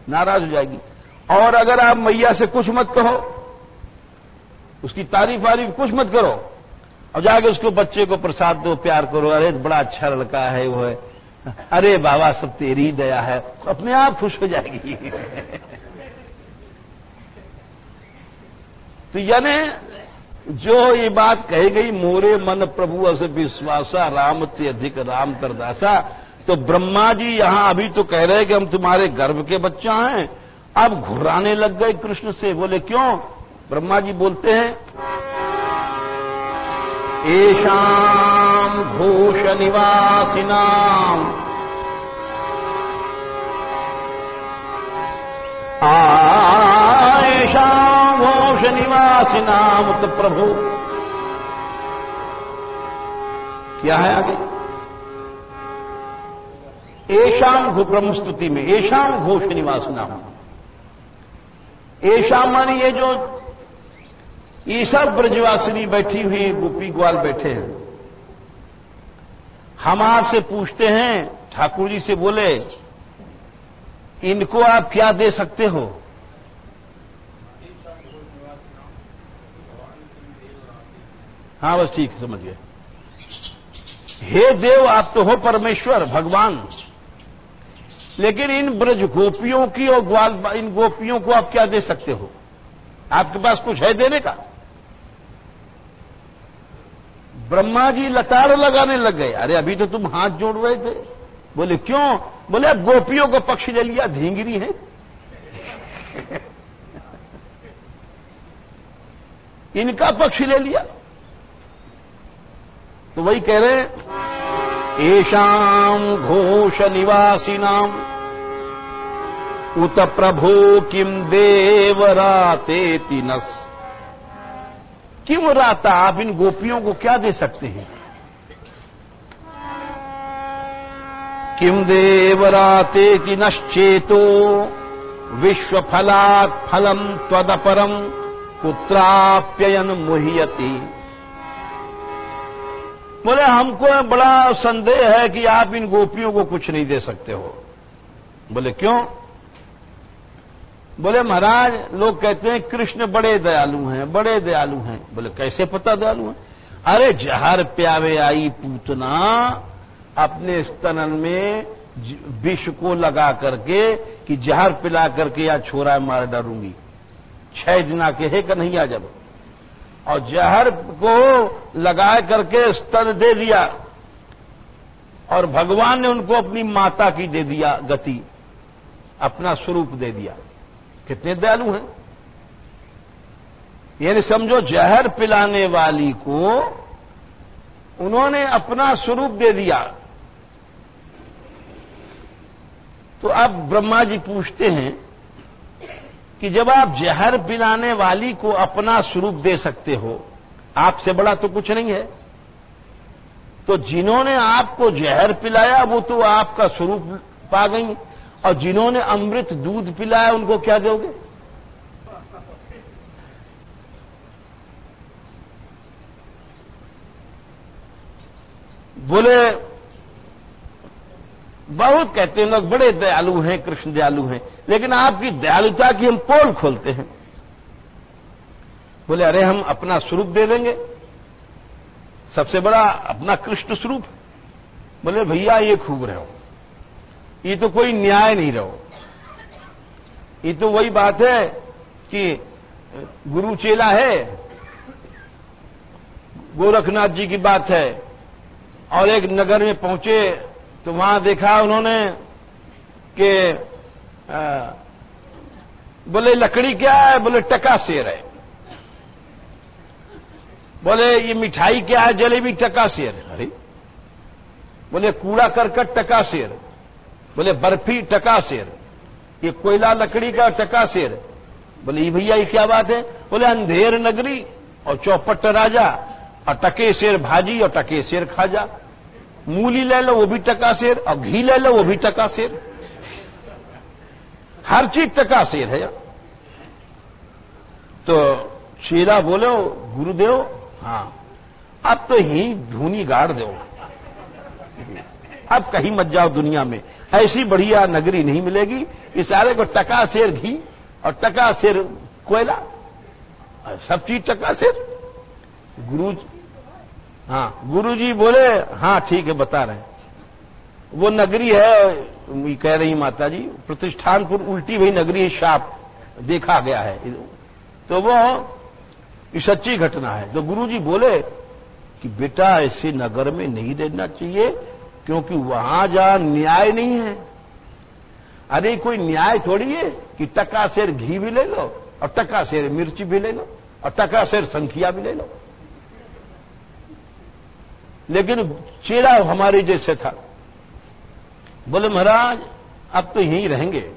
नाराज हो जाएगी। और अगर आप मैया से कुछ मत कहो, उसकी तारीफ वारीफ कुछ मत करो, और जाके उसको बच्चे को प्रसाद दो, प्यार करो, अरे बड़ा अच्छा लड़का है वो है, अरे बाबा सब तेरी दया है, अपने आप खुश हो जाएगी। तो यानी जो ये बात कही गई, मोरे मन प्रभु अस विश्वासा, राम ते अधिक राम कर दासा, तो ब्रह्मा जी यहां अभी तो कह रहे हैं कि हम तुम्हारे गर्भ के बच्चा हैं, अब घुराने लग गए कृष्ण से। बोले क्यों? ब्रह्मा जी बोलते हैं, एषाम घोष निवासिनाम आयेषाम घोष निवासिनाम। तो प्रभु क्या है आगे? एषाम ब्रह्म स्तुति में एषाम घोष निवासिनाम। एषाम मानी ये जो ये सब ब्रजवासिनी बैठी हुई, गोपी ग्वाल बैठे हैं। हम आपसे पूछते हैं, ठाकुर जी से बोले, इनको आप क्या दे सकते हो? हाँ बस ठीक, समझ गए। हे देव, आप तो हो परमेश्वर भगवान, लेकिन इन ब्रज गोपियों की और ग्वाल, इन गोपियों को आप क्या दे सकते हो? आपके पास कुछ है देने का? ब्रह्मा जी लताड़ लगाने लग गए। अरे अभी तो तुम हाथ जोड़ रहे थे। बोले क्यों? बोले अब गोपियों का पक्ष ले लिया, धींगरी है। इनका पक्ष ले लिया। तो वही कह रहे हैं, येषां घोष निवासिनां उत प्रभो किम देवरातेति नस। क्यों राता, आप इन गोपियों को क्या दे सकते हैं? किम देवरातेति नश्चेतो विश्वफलात् फलम त्वदपरम कुत्राप्ययन मुह्यति। बोले हमको बड़ा संदेह है कि आप इन गोपियों को कुछ नहीं दे सकते हो। बोले क्यों? बोले महाराज, लोग कहते हैं कृष्ण बड़े दयालु हैं, बड़े दयालु हैं। बोले कैसे पता दयालु हैं? अरे जहर प्यावे आई पूतना अपने स्तनन में विष को लगा करके कि जहर पिला करके या छोरा मार डालूंगी। 6 दिना के है कन्हैया जब, और जहर को लगा करके स्तन दे दिया, और भगवान ने उनको अपनी माता की दे दिया गति, अपना स्वरूप दे दिया। कितने दयालु हैं। यानी समझो जहर पिलाने वाली को उन्होंने अपना स्वरूप दे दिया। तो अब ब्रह्मा जी पूछते हैं कि जब आप जहर पिलाने वाली को अपना स्वरूप दे सकते हो, आपसे बड़ा तो कुछ नहीं है, तो जिन्होंने आपको जहर पिलाया वो तो आपका स्वरूप पा गई, और जिन्होंने अमृत दूध पिलाया उनको क्या दोगे? बोले बहुत कहते हैं लोग बड़े दयालु हैं, कृष्ण दयालु हैं, लेकिन आपकी दयालुता की हम पोल खोलते हैं। बोले अरे हम अपना स्वरूप दे देंगे, सबसे बड़ा अपना कृष्ण स्वरूप। बोले भैया ये खूब रहो, ये तो कोई न्याय नहीं रहो। ये तो वही बात है कि गुरु चेला है, गोरखनाथ जी की बात है, और एक नगर में पहुंचे तो वहां देखा उन्होंने कि बोले लकड़ी क्या है? बोले टका सेर है। बोले ये मिठाई क्या है? जलेबी टका सेर। अरे बोले कूड़ा करकट टका सेर। बोले बर्फी टका सेर। ये कोयला लकड़ी का टका सेर। बोले ये भैया ये क्या बात है? बोले अंधेर नगरी और चौपट राजा, और टके सेर भाजी और टके सेर खाजा। मूली ले लो वो भी टका सेर, और घी ले लो वो भी टका सेर। हर चीज टका सेर है। तो चेला बोलो गुरुदेव, हाँ अब तो ही धूनी गाड़ दो, अब कहीं मत जाओ दुनिया में, ऐसी बढ़िया नगरी नहीं मिलेगी। इस सारे को टका सेर घी और टका सेर कोयला, सब चीज टका सेर। गुरुजी बोले हाँ ठीक है बता रहे हैं। वो नगरी है, कह रही माता जी, प्रतिष्ठानपुर उल्टी हुई नगरी है, शाप देखा गया है। तो वो सच्ची घटना है। तो गुरुजी बोले कि बेटा ऐसे नगर में नहीं रहना चाहिए, क्योंकि वहां जहां न्याय नहीं है। अरे कोई न्याय थोड़ी है कि टका सेर घी भी ले लो और टका सेर मिर्ची भी ले लो और टका सेर संखिया भी ले लो। लेकिन चेला हमारे जैसे था, बोले महाराज अब तो यहीं रहेंगे,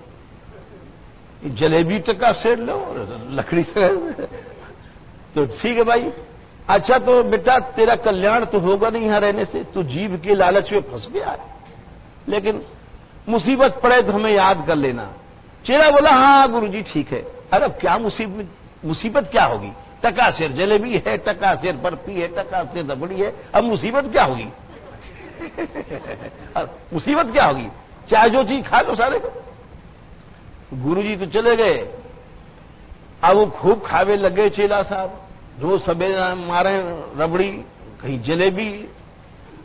जलेबी टका सेर लो और लकड़ी से। तो ठीक है भाई, अच्छा तो बेटा तेरा कल्याण तो होगा नहीं यहां रहने से, तू जीव के लालच में फंस गया है, लेकिन मुसीबत पड़े तो हमें याद कर लेना। चेला बोला हाँ गुरुजी ठीक है। अरे अब क्या मुसीबत क्या होगी? टका सिर जलेबी है, टका सिर बर्फी है, टका सिर रबड़ी है। अब मुसीबत क्या होगी? मुसीबत क्या होगी? चाहे जो चीज खा लो सारे को। गुरुजी तो चले गए, अब वो खूब खावे लगे चेला साहब, रोज सवेरे मारे रबड़ी, कहीं जलेबी।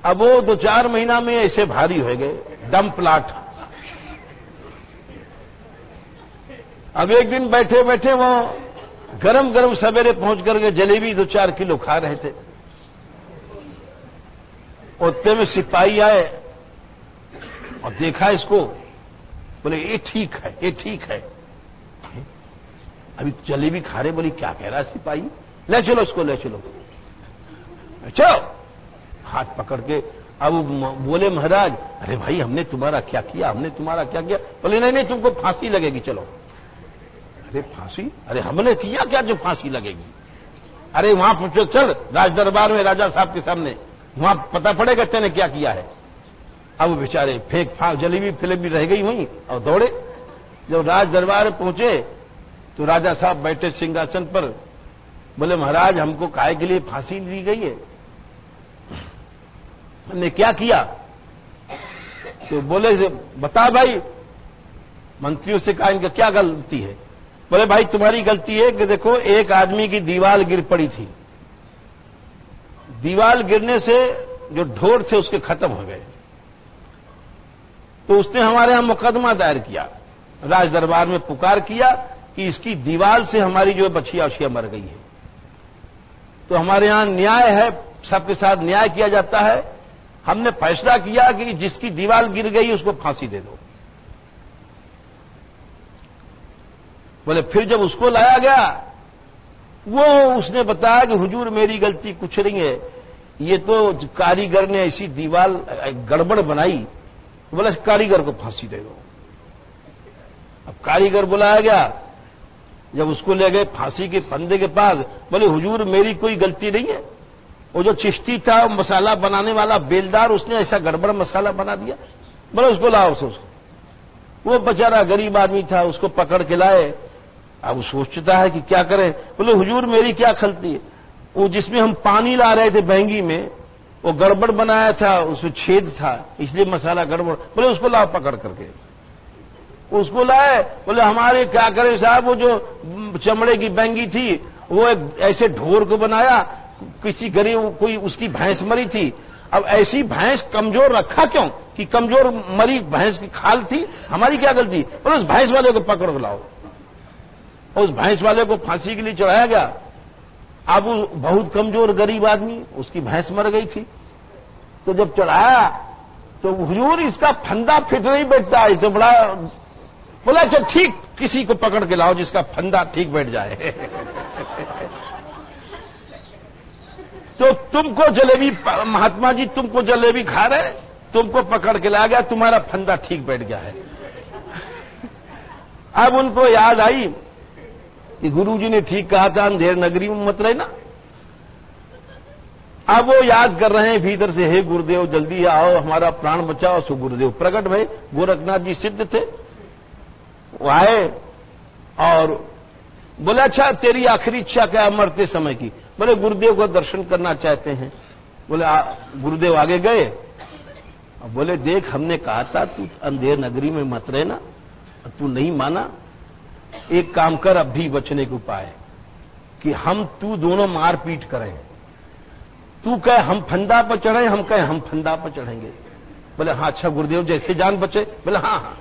अब वो 2-4 महीना में ऐसे भारी हो गए, दम प्लाट। अब एक दिन बैठे बैठे वो गरम गरम सवेरे पहुंच करके जलेबी 2-4 किलो खा रहे थे। उतने में सिपाही आए और देखा इसको, बोले ये ठीक है, ये ठीक है। अभी जलेबी खा रहे, बोली क्या कह रहा है सिपाही? ले चलो इसको, ले चलो, चलो। हाथ पकड़ के अब बोले महाराज, अरे भाई हमने तुम्हारा क्या किया, हमने तुम्हारा क्या किया? बोले नहीं नहीं, तुमको फांसी लगेगी, चलो। अरे फांसी? अरे हमने किया क्या जो फांसी लगेगी? अरे वहां पूछो, चल राज दरबार में राजा साहब के सामने, वहां पता पड़ेगा तेने क्या किया है। अब वो बेचारे फेंक फांक जलेबी फिलेबी रह गई वहीं और दौड़े। जब राज दरबार पहुंचे तो राजा साहब बैठे सिंहासन पर। बोले महाराज हमको काहे के लिए फांसी दी गई है? हमने क्या किया? तो बोले बता भाई। मंत्रियों से कहा इनका क्या गलती है? बोले भाई तुम्हारी गलती है कि देखो एक आदमी की दीवार गिर पड़ी थी, दीवार गिरने से जो ढोर थे उसके खत्म हो गए, तो उसने हमारे यहां मुकदमा दायर किया, राज दरबार में पुकार किया कि इसकी दीवार से हमारी जो बछिया उछिया मर गई है। तो हमारे यहां न्याय है, सबके साथ न्याय किया जाता है। हमने फैसला किया कि जिसकी दीवार गिर गई उसको फांसी दे दो। बोले फिर जब उसको लाया गया, वो उसने बताया कि हुजूर मेरी गलती कुछ नहीं है, ये तो कारीगर ने ऐसी दीवार गड़बड़ बनाई। बोला कारीगर को फांसी दे दो। अब कारीगर बुलाया गया, जब उसको ले गए फांसी के फंदे के पास, बोले हुजूर मेरी कोई गलती नहीं है, वो जो चिश्ती था मसाला बनाने वाला बेलदार, उसने ऐसा गड़बड़ मसाला बना दिया। बोले उसको लाओ उसको। वो बेचारा गरीब आदमी था, उसको पकड़ के लाए। अब सोचता है कि क्या करें। बोले हुजूर मेरी क्या गलती है? वो जिसमें हम पानी ला रहे थे बैंगी में, वो गड़बड़ बनाया था, उसमें छेद था, इसलिए मसाला गड़बड़। बोले उसको लाओ पकड़ करके। उसको लाए। बोले हमारे क्या करें साहब, वो जो चमड़े की बैंगी थी वो एक ऐसे ढोर को बनाया, किसी गरीब कोई उसकी भैंस मरी थी। अब ऐसी भैंस कमजोर रखा क्यों कि कमजोर मरी भैंस की खाल थी, हमारी क्या गलती? बोले उस भैंस वाले को पकड़ के लाओ। उस भैंस वाले को फांसी के लिए चढ़ाया गया। अब वो बहुत कमजोर गरीब आदमी, उसकी भैंस मर गई थी। तो जब चढ़ाया तो हुजूर इसका फंदा फिट नहीं बैठता, इसे बड़ा। बोला अच्छा ठीक, किसी को पकड़ के लाओ जिसका फंदा ठीक बैठ जाए। तो तुमको जलेबी, महात्मा जी तुमको जलेबी खा रहे, तुमको पकड़ के लाया गया, तुम्हारा फंदा ठीक बैठ गया है। अब उनको याद आई कि गुरुजी ने ठीक कहा था अंधेर नगरी में मत रहना। अब वो याद कर रहे हैं भीतर से, हे गुरुदेव जल्दी आओ हमारा प्राण बचाओ। सो गुरुदेव प्रकट भये। गोरखनाथ जी सिद्ध थे, वो आए और बोले अच्छा तेरी आखिरी इच्छा क्या है मरते समय की? बोले गुरुदेव का दर्शन करना चाहते हैं। बोले गुरुदेव आगे गए, बोले देख हमने कहा था तू अंधेर नगरी में मत रहना, तू नहीं माना। एक काम कर, अब भी बचने के उपाय कि हम तू दोनों मारपीट करें। तू कहे हम फंदा पर चढ़े, हम कहे हम फंदा पर चढ़ेंगे। बोले हाँ अच्छा गुरुदेव जैसे जान बचे। बोले हाँ हाँ।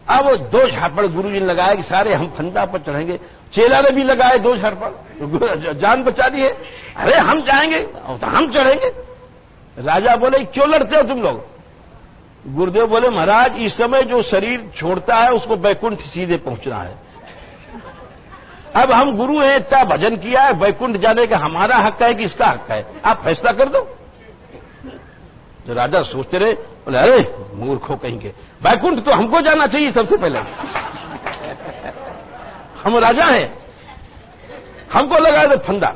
अब वो 2 झापड़ गुरुजी ने लगाए कि सारे हम फंदा पर चढ़ेंगे। चेला ने भी लगाए 2 झापड़, जान बचा दी है। अरे हम जाएंगे तो हम चढ़ेंगे। राजा बोले क्यों लड़ते हो तुम लोग? गुरुदेव बोले महाराज इस समय जो शरीर छोड़ता है उसको बैकुंठ सीधे पहुंचना है। अब हम गुरु हैं, इतना भजन किया है, बैकुंठ जाने का हमारा हक है कि इसका हक है? आप फैसला कर दो। तो राजा सोचते रहे, बोले अरे मूर्खों कहीं के, बैकुंठ तो हमको जाना चाहिए सबसे पहले। हम राजा हैं, हमको लगा दो फंदा।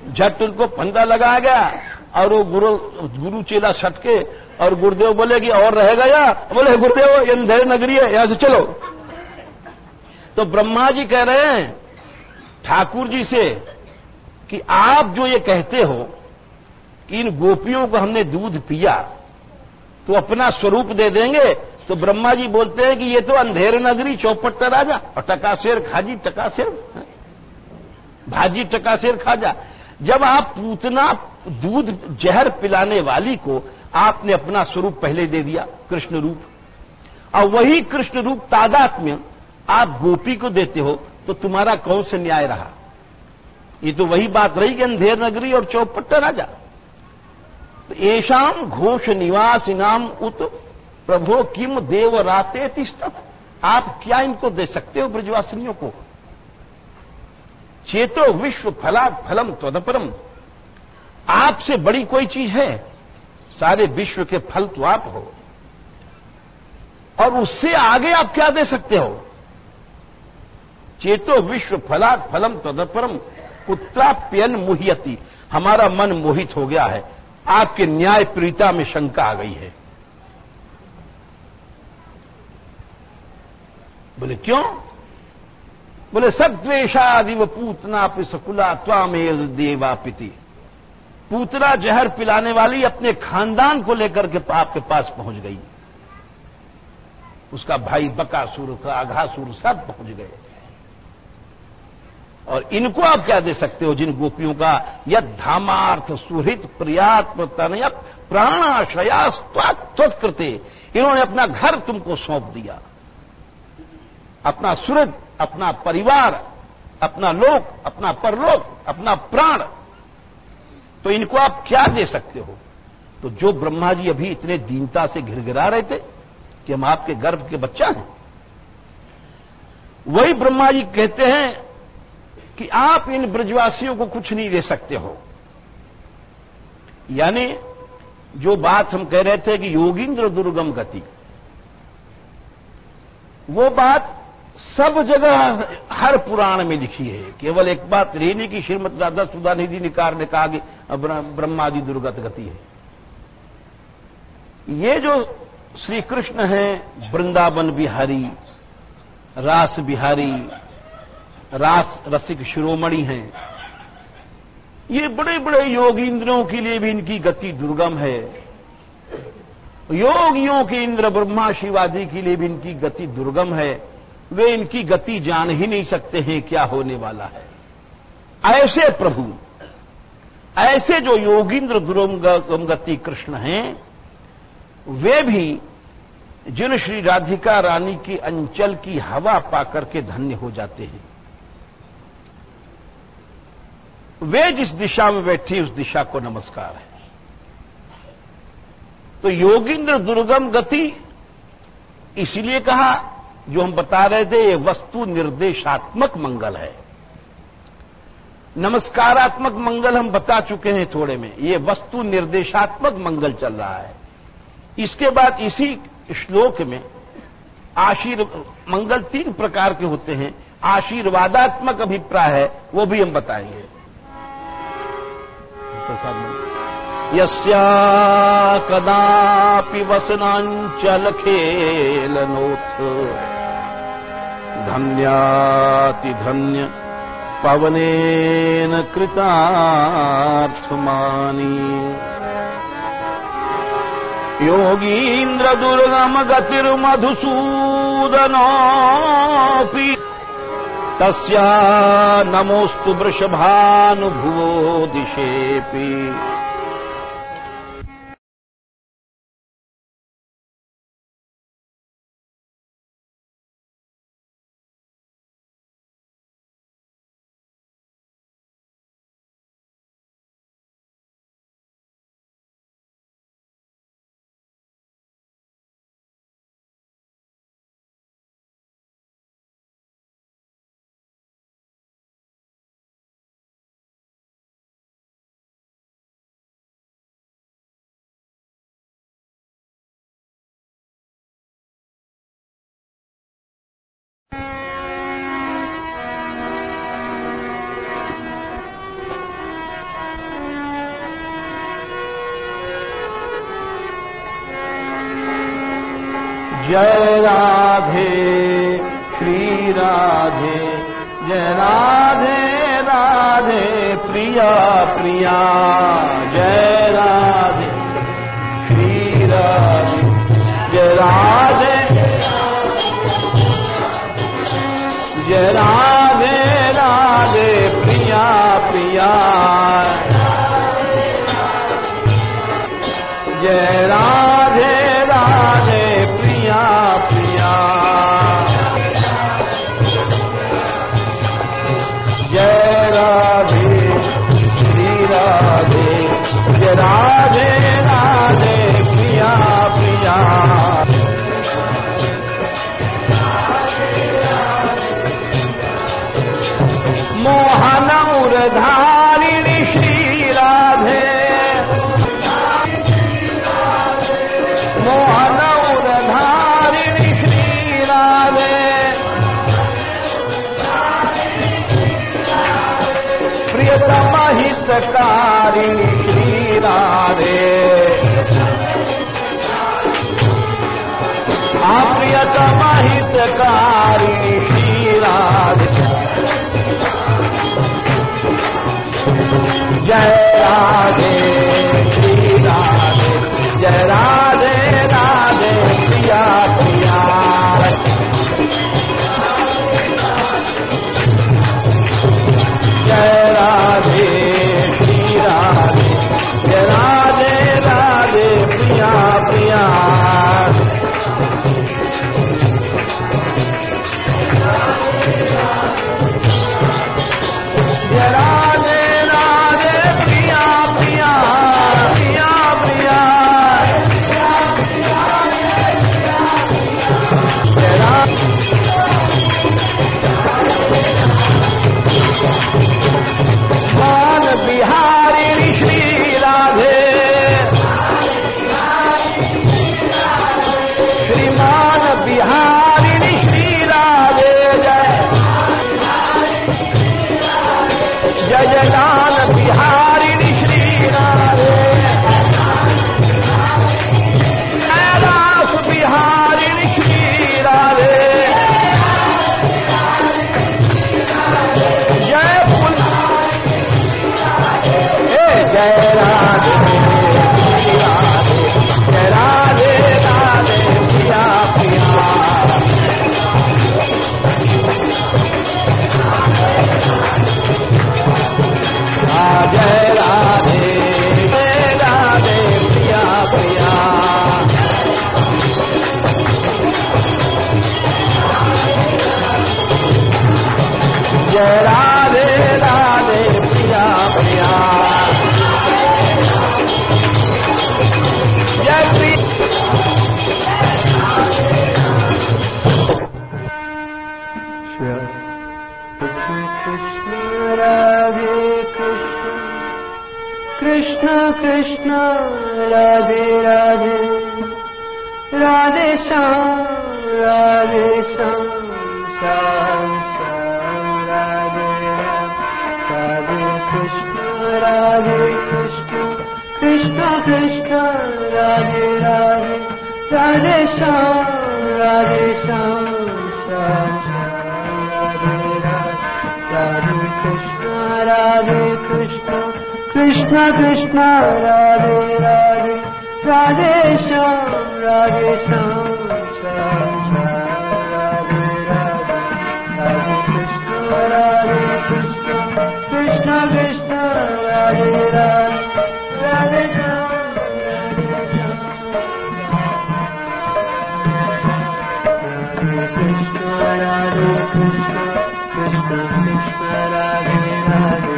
झट उनको फंदा लगाया गया और वो गुरु चेला सटके और गुरुदेव बोले कि और रहेगा या? बोले गुरुदेव ये अंधेर नगरी है, यहां से चलो। तो ब्रह्मा जी कह रहे हैं ठाकुर जी से कि आप जो ये कहते हो कि इन गोपियों को हमने दूध पिया तो अपना स्वरूप दे देंगे, तो ब्रह्मा जी बोलते हैं कि ये तो अंधेर नगरी चौपट्टा राजा और टकाशेर खाजी टकाशेर भाजी टकाशेर खाजा। जब आप पूतना दूध जहर पिलाने वाली को आपने अपना स्वरूप पहले दे दिया, कृष्ण रूप, और वही कृष्ण रूप तादात्म्य आप गोपी को देते हो, तो तुम्हारा कौन से न्याय रहा? ये तो वही बात रही कि अंधेर नगरी और चौपट्टा राजा। तो येषाम घोष निवासिनाम उत प्रभो किम देव राते तिष्ठत। आप क्या इनको दे सकते हो ब्रजवासिनियों को? चेतो विश्व फलात् फलम त्वदपरम। आपसे बड़ी कोई चीज है? सारे विश्व के फल तो आप हो, और उससे आगे आप क्या दे सकते हो? चेतो विश्व फलात् फलम तदपरम कुत्राप्यन मुह्यति। हमारा मन मोहित हो गया है, आपके न्याय प्रीता में शंका आ गई है। बोले क्यों? बोले सद्वेषादिव पूतना पिसकुला त्वामेल देवापिति। पूतना जहर पिलाने वाली अपने खानदान को लेकर के आपके पास पहुंच गई, उसका भाई बकासुर का अघासुर सब पहुंच गए, और इनको आप क्या दे सकते हो? जिन गोपियों का यद धामार्थ सुहृत प्रियात्म तनय प्राणाशयास्त्वत्कृते, इन्होंने अपना घर तुमको सौंप दिया, अपना सुहृद, अपना परिवार, अपना लोक, अपना परलोक, अपना प्राण, तो इनको आप क्या दे सकते हो? तो जो ब्रह्मा जी अभी इतने दीनता से घिरघिरा रहे थे कि हम आपके गर्भ के बच्चा हैं, वही ब्रह्मा जी कहते हैं कि आप इन ब्रजवासियों को कुछ नहीं दे सकते हो। यानी जो बात हम कह रहे थे कि योगींद्र दुर्गम गति, वो बात सब जगह हर पुराण में लिखी है। केवल एक बात रही नहीं कि श्रीमद राधा सुधा निधि निकार ने कहा कि ब्रह्मादि दुर्गत गति है। ये जो श्री कृष्ण हैं वृंदावन बिहारी, रास बिहारी, रास रसिक शिरोमणि हैं, ये बड़े बड़े योगींद्रों के लिए भी इनकी गति दुर्गम है। योगियों के इंद्र ब्रह्मा शिवादि के लिए भी इनकी गति दुर्गम है। वे इनकी गति जान ही नहीं सकते हैं क्या होने वाला है। ऐसे प्रभु, ऐसे जो योगींद्र दुर्गम गति कृष्ण हैं, वे भी जिन श्री राधिका रानी की अंचल की हवा पाकर के धन्य हो जाते हैं, वे जिस दिशा में बैठी उस दिशा को नमस्कार है। तो योगींद्र दुर्गम गति इसलिए कहा, जो हम बता रहे थे, ये वस्तु निर्देशात्मक मंगल है। नमस्कारात्मक मंगल हम बता चुके हैं थोड़े में, ये वस्तु निर्देशात्मक मंगल चल रहा है। इसके बाद इसी श्लोक में मंगल 3 प्रकार के होते हैं। आशीर्वादात्मक अभिप्राय है, वो भी हम बताएंगे। यस्या कदापि वसनांचल खेलनोथ धन्याति धन्य पवनेन कृतार्थमानी योगींद्र दुर्गम गतिर्मधुसूदनोऽपि तस्या नमोस्तु वृषभानुभुवो दिशेऽपि। जय राधे श्री राधे, जय राधे राधे प्रिया प्रिया जय राधे श्री राधे जय राधे जय राधे राधे प्रिया प्रिया जय राधे राधे प्रिया प्रिया जय राधे श्री राधे जय राधे राधे प्रिया प्रिया मोहन उर्धारिणी श्री राधे मोहन उर्धारिणी श्री राधे प्रियतम हितकारिणी श्री राधे प्रियतम हितकारिणी श्री राधे जय राधे श्री राधे जय राधे राधे प्रिया प्रिया जय राधे श्री राधे जय राधे राधे प्रिया प्रिया जय राधे बिहारिणी श्री राधे श्रीमान बिहारिणी श्री राधे जय जय लाल बिहारिणी श्री राधे कैलाश बिहारिणी श्री राधे जय राधे श्री राधे जय राधे राधे प्रिया प्रिया जय राधे राधे प्रिया प्रिया जय राधे राधे प्रिया प्रिया
कृष्ण कृष्ण राधे राधे राधे श्याम श्याम श्याम राधे राधे कृष्ण कृष्ण कृष्ण राधे राधे राधे श्याम श्याम राधे कृष्ण कृष्ण कृष्ण राधे राधे राधे श्याम श्याम राधे कृष्ण कृष्ण कृष्ण राधे राधे श्याम राधे कृष्ण कृष्ण कृष्ण राधे राधे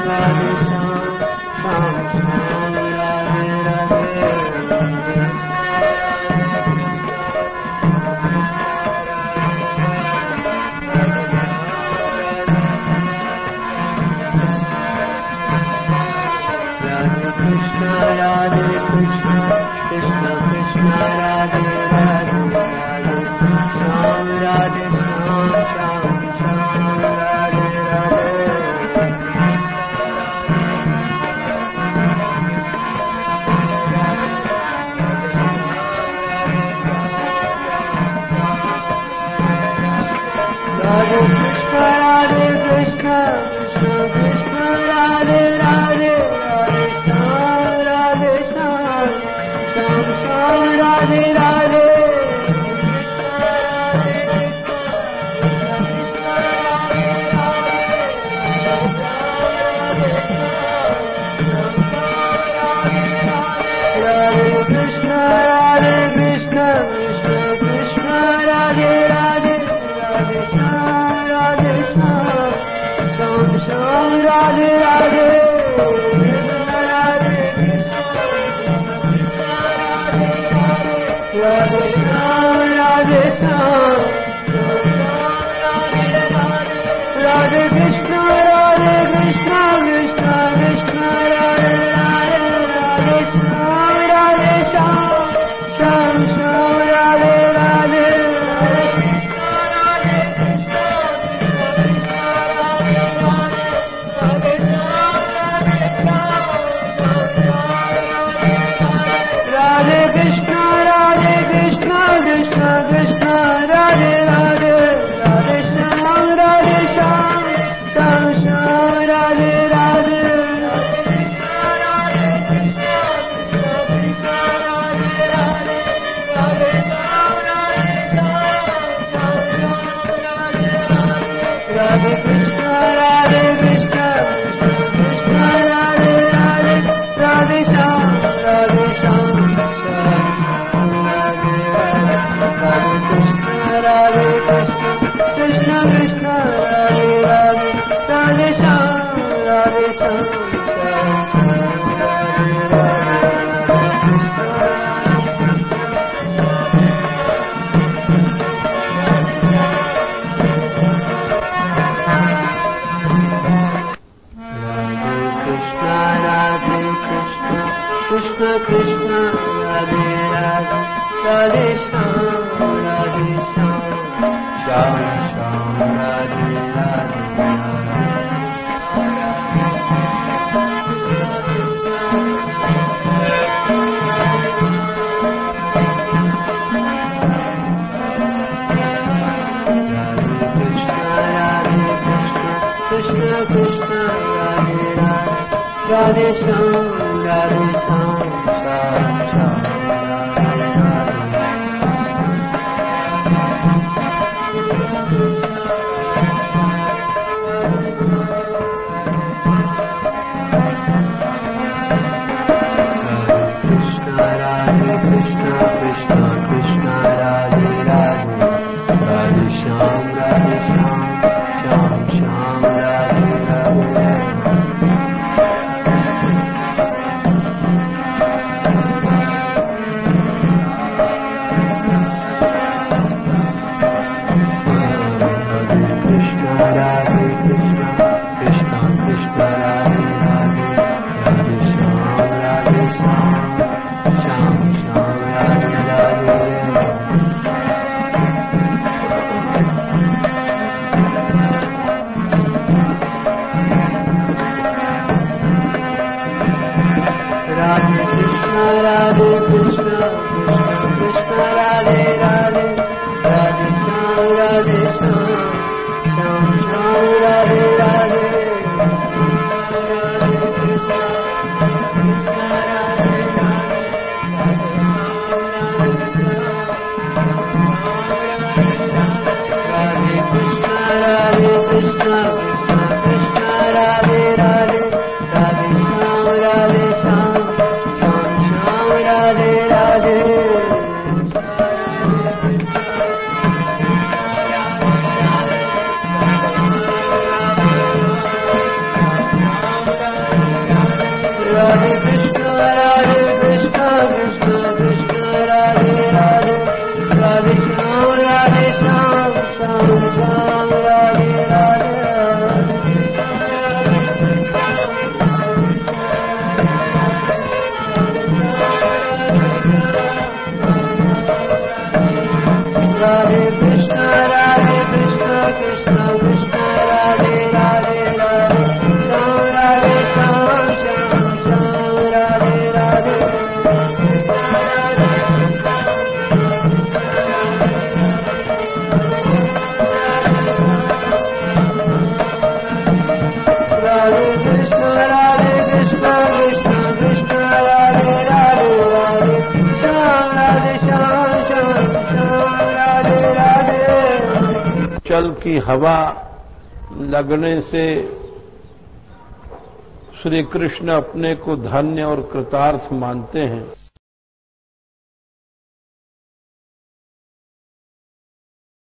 राधे श्याम श्याम श्याम राधे राधे कृष्ण राधे कृष्ण कृष्ण कृष्ण राधे राधे राधे श्याम राधे श्याम श्याम श्याम राधे राधे
चल की हवा लगने से श्री कृष्ण अपने को धन्य और कृतार्थ मानते हैं।